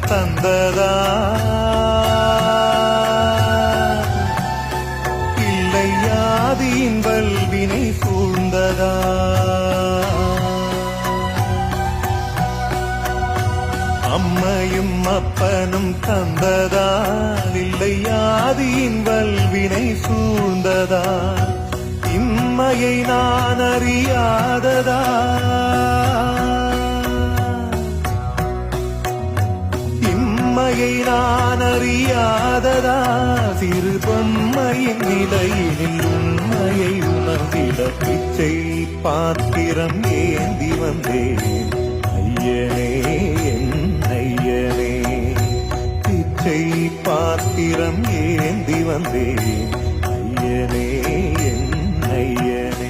தந்ததா இல்லை யாதியின் வல்வினை சூழ்ந்ததா அம்மையும் அப்பனும் தந்ததா இல்லை யாதியின் வல்வினை சூழ்ந்ததா இம்மையை நான் அறியாததா இம்மையை நான் அறியாததா சிறு பொம்மையின் நிலையினில் உண்மையை உணர்ந்திட பிச்சை பாத்திரம் ஏந்தி வந்தேன் ஐயனே என் ஐயனே பிச்சை பாத்திரம் ஏந்தி வந்தேன் ஐயனே என் ஐயனே